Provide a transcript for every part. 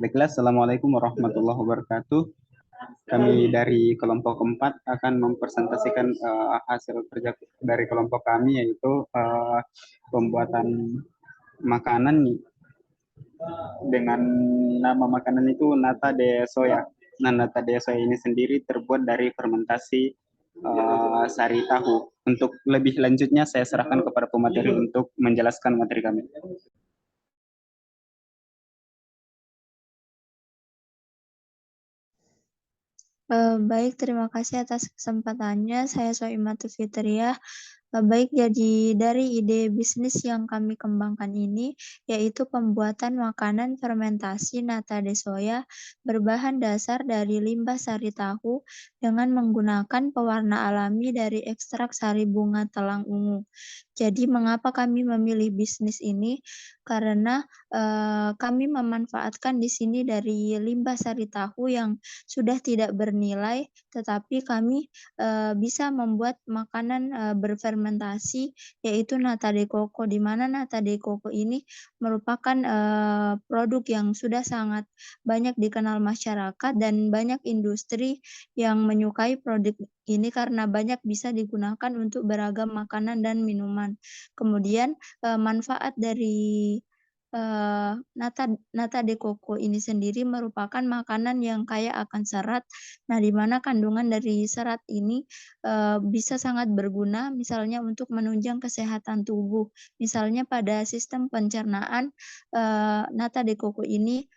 Baiklah, Assalamualaikum warahmatullahi wabarakatuh. Kami dari kelompok keempat akan mempresentasikan hasil kerja dari kelompok kami, yaitu pembuatan makanan dengan nama makanan itu nata de soya. Nah, nata de soya ini sendiri terbuat dari fermentasi sari tahu. Untuk lebih lanjutnya, saya serahkan kepada pemateri untuk menjelaskan materi kami. Baik, terima kasih atas kesempatannya. Saya Soimatu Fitriah. Baik, jadi dari ide bisnis yang kami kembangkan ini, yaitu pembuatan makanan fermentasi nata de soya berbahan dasar dari limbah sari tahu dengan menggunakan pewarna alami dari ekstrak sari bunga telang ungu. Jadi mengapa kami memilih bisnis ini? Karena kami memanfaatkan di sini dari limbah sari tahu yang sudah tidak bernilai, tetapi kami bisa membuat makanan berfermentasi, yaitu nata de coco, di mana nata de coco ini merupakan produk yang sudah sangat banyak dikenal masyarakat dan banyak industri yang menyukai produk ini karena banyak bisa digunakan untuk beragam makanan dan minuman. Kemudian manfaat dari nata de coco ini sendiri merupakan makanan yang kaya akan serat. Nah, di mana kandungan dari serat ini bisa sangat berguna misalnya untuk menunjang kesehatan tubuh. Misalnya pada sistem pencernaan, nata de coco ini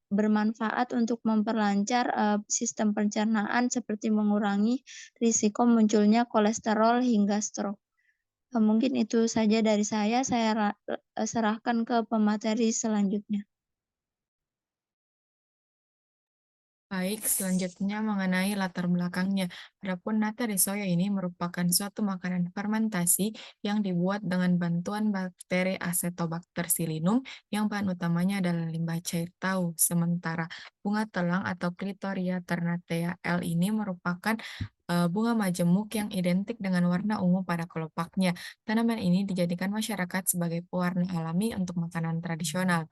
bermanfaat untuk memperlancar sistem pencernaan seperti mengurangi risiko munculnya kolesterol hingga stroke. Mungkin itu saja dari saya serahkan ke pemateri selanjutnya. Baik, selanjutnya mengenai latar belakangnya. Adapun nata de soya ini merupakan suatu makanan fermentasi yang dibuat dengan bantuan bakteri Acetobacter psilinum yang bahan utamanya adalah limbah cair tahu. Sementara bunga telang atau Clitoria ternatea L ini merupakan bunga majemuk yang identik dengan warna ungu pada kelopaknya. Tanaman ini dijadikan masyarakat sebagai pewarna alami untuk makanan tradisional.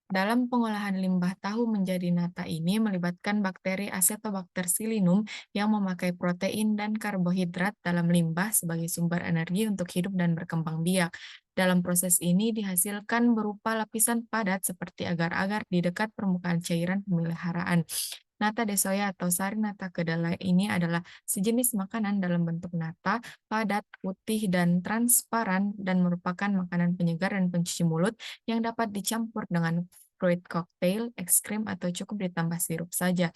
Dalam pengolahan limbah tahu menjadi nata ini melibatkan bakteri Acetobacter psilinum yang memakai protein dan karbohidrat dalam limbah sebagai sumber energi untuk hidup dan berkembang biak. Dalam proses ini dihasilkan berupa lapisan padat seperti agar-agar di dekat permukaan cairan pemeliharaan. Nata de soya atau sari nata kedelai ini adalah sejenis makanan dalam bentuk nata, padat, putih, dan transparan, dan merupakan makanan penyegar dan pencuci mulut yang dapat dicampur dengan fruit cocktail, es krim, atau cukup ditambah sirup saja.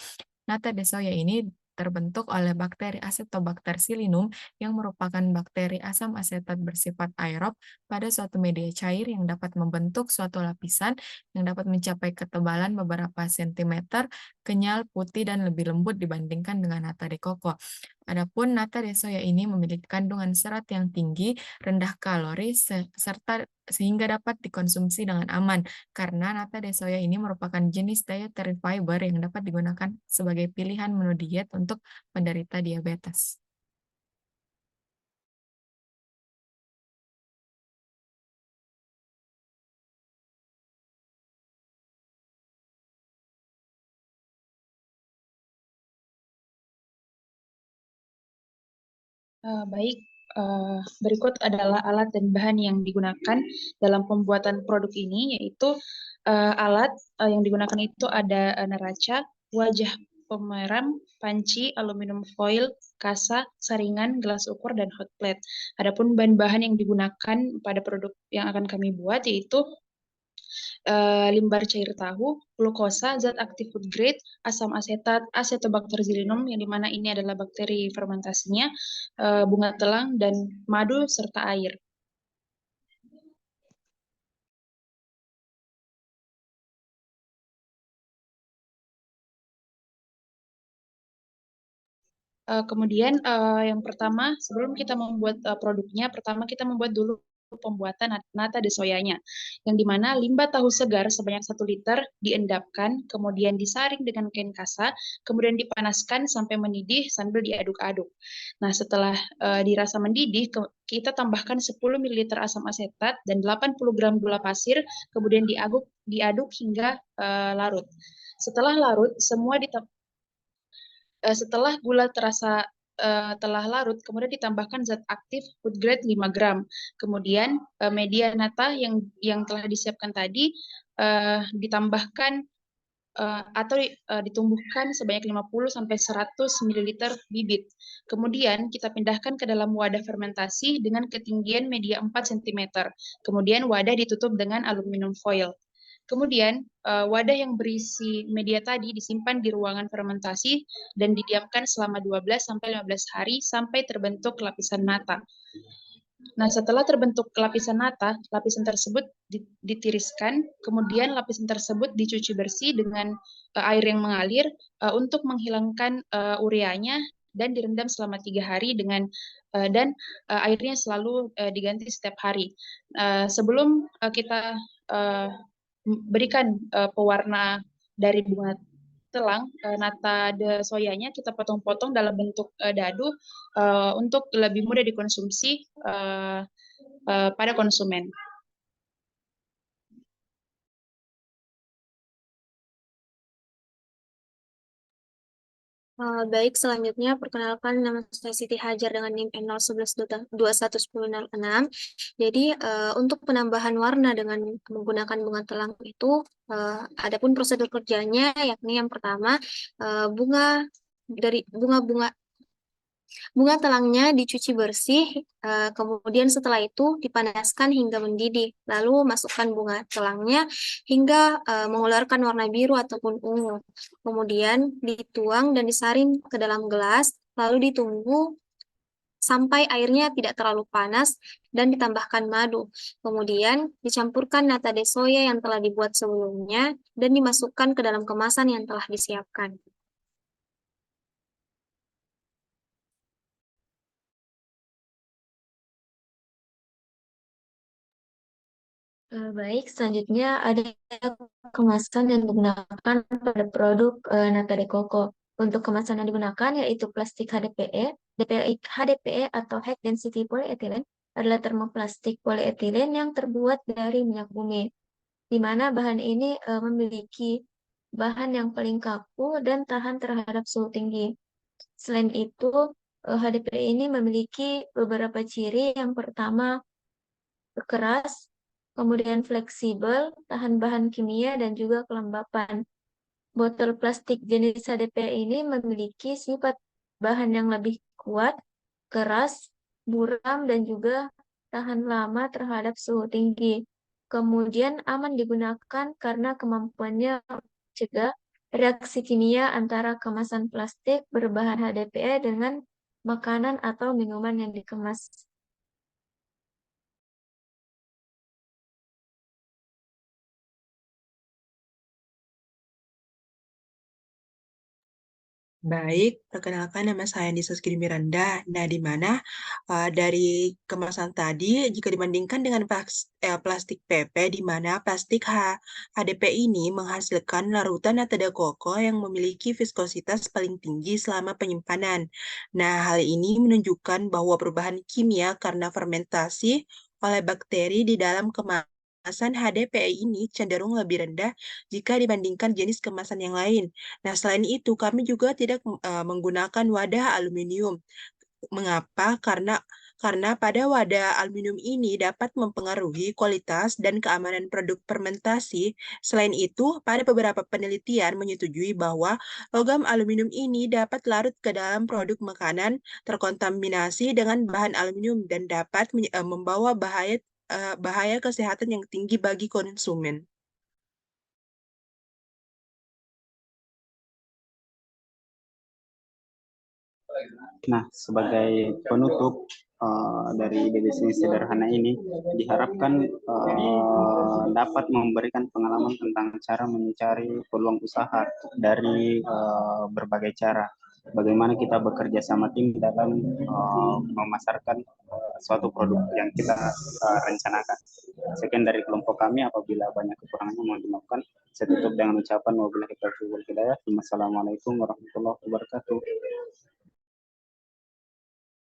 Nata de soya ini terbentuk oleh bakteri Acetobacter psilinum yang merupakan bakteri asam asetat bersifat aerob pada suatu media cair yang dapat membentuk suatu lapisan yang dapat mencapai ketebalan beberapa sentimeter, kenyal, putih, dan lebih lembut dibandingkan dengan nata de coco. Adapun nata de soya ini memiliki kandungan serat yang tinggi, rendah kalori, serta sehingga dapat dikonsumsi dengan aman, karena nata de soya ini merupakan jenis dietary fiber yang dapat digunakan sebagai pilihan menu diet untuk penderita diabetes. Baik, berikut adalah alat dan bahan yang digunakan dalam pembuatan produk ini, yaitu alat yang digunakan itu ada neraca, wajah pemeram, panci, aluminium foil, kasa, saringan, gelas ukur, dan hot plate. Adapun bahan-bahan yang digunakan pada produk yang akan kami buat yaitu limbar cair tahu, glukosa, zat aktif food grade, asam asetat, Acetobacter psilinum yang dimana ini adalah bakteri fermentasinya, bunga telang, dan madu serta air. Kemudian yang pertama sebelum kita membuat produknya, pertama kita membuat dulu pembuatan nata de soyanya, yang dimana limbah tahu segar sebanyak 1 liter diendapkan, kemudian disaring dengan kain kasa, kemudian dipanaskan sampai mendidih sambil diaduk-aduk. Nah, setelah dirasa mendidih, kita tambahkan 10 ml asam asetat dan 80 gram gula pasir, kemudian diaduk hingga larut. Setelah larut, setelah gula terasa telah larut, kemudian ditambahkan zat aktif food grade 5 gram. Kemudian media nata yang telah disiapkan tadi ditambahkan atau ditumbuhkan sebanyak 50 sampai 100 ml bibit. Kemudian kita pindahkan ke dalam wadah fermentasi dengan ketinggian media 4 cm. Kemudian wadah ditutup dengan aluminium foil. Kemudian wadah yang berisi media tadi disimpan di ruangan fermentasi dan didiamkan selama 12 sampai 15 hari sampai terbentuk lapisan nata. Nah, setelah terbentuk lapisan nata, lapisan tersebut ditiriskan, kemudian lapisan tersebut dicuci bersih dengan air yang mengalir untuk menghilangkan ureanya dan direndam selama 3 hari dan airnya selalu diganti setiap hari. Sebelum kita berikan pewarna dari bunga telang, nata de soyanya kita potong-potong dalam bentuk dadu untuk lebih mudah dikonsumsi pada konsumen. Baik, selanjutnya perkenalkan nama saya Siti Hajar dengan NIM N011211006. Jadi untuk penambahan warna dengan menggunakan bunga telang itu, adapun prosedur kerjanya yakni yang pertama bunga telangnya dicuci bersih, kemudian setelah itu dipanaskan hingga mendidih. Lalu masukkan bunga telangnya hingga mengeluarkan warna biru ataupun ungu. Kemudian dituang dan disaring ke dalam gelas, lalu ditunggu sampai airnya tidak terlalu panas dan ditambahkan madu. Kemudian dicampurkan nata de soya yang telah dibuat sebelumnya dan dimasukkan ke dalam kemasan yang telah disiapkan. Baik, selanjutnya ada kemasan yang digunakan pada produk nata de coco. Untuk kemasan yang digunakan yaitu plastik HDPE. HDPE atau High Density Polyethylene adalah termoplastik polietilen yang terbuat dari minyak bumi, di mana bahan ini memiliki bahan yang paling kaku dan tahan terhadap suhu tinggi. Selain itu, HDPE ini memiliki beberapa ciri. Yang pertama, keras, kemudian fleksibel, tahan bahan kimia, dan juga kelembapan. Botol plastik jenis HDPE ini memiliki sifat bahan yang lebih kuat, keras, buram, dan juga tahan lama terhadap suhu tinggi. Kemudian aman digunakan karena kemampuannya mencegah reaksi kimia antara kemasan plastik berbahan HDPE dengan makanan atau minuman yang dikemas. Baik, perkenalkan nama saya Nisa Skiri Miranda. Nah, di mana dari kemasan tadi, jika dibandingkan dengan plastik PP, di mana plastik HDP ini menghasilkan larutan nata de coco yang memiliki viskositas paling tinggi selama penyimpanan. Nah, hal ini menunjukkan bahwa perubahan kimia karena fermentasi oleh bakteri di dalam kemasan HDPE ini cenderung lebih rendah jika dibandingkan jenis kemasan yang lain. Nah, selain itu, kami juga tidak menggunakan wadah aluminium. Mengapa? Karena pada wadah aluminium ini dapat mempengaruhi kualitas dan keamanan produk fermentasi. Selain itu, pada beberapa penelitian menyetujui bahwa logam aluminium ini dapat larut ke dalam produk makanan terkontaminasi dengan bahan aluminium dan dapat membawa bahaya kesehatan yang tinggi bagi konsumen. Nah, sebagai penutup dari bisnis sederhana ini, diharapkan dapat memberikan pengalaman tentang cara mencari peluang usaha dari berbagai cara. Bagaimana kita bekerja sama tim dalam memasarkan suatu produk yang kita rencanakan. Sekian dari kelompok kami, apabila banyak kekurangannya mohon dimaafkan. Saya tutup dengan ucapan wabillahi taufiq wal hidayah. Wassalamualaikum warahmatullahi wabarakatuh.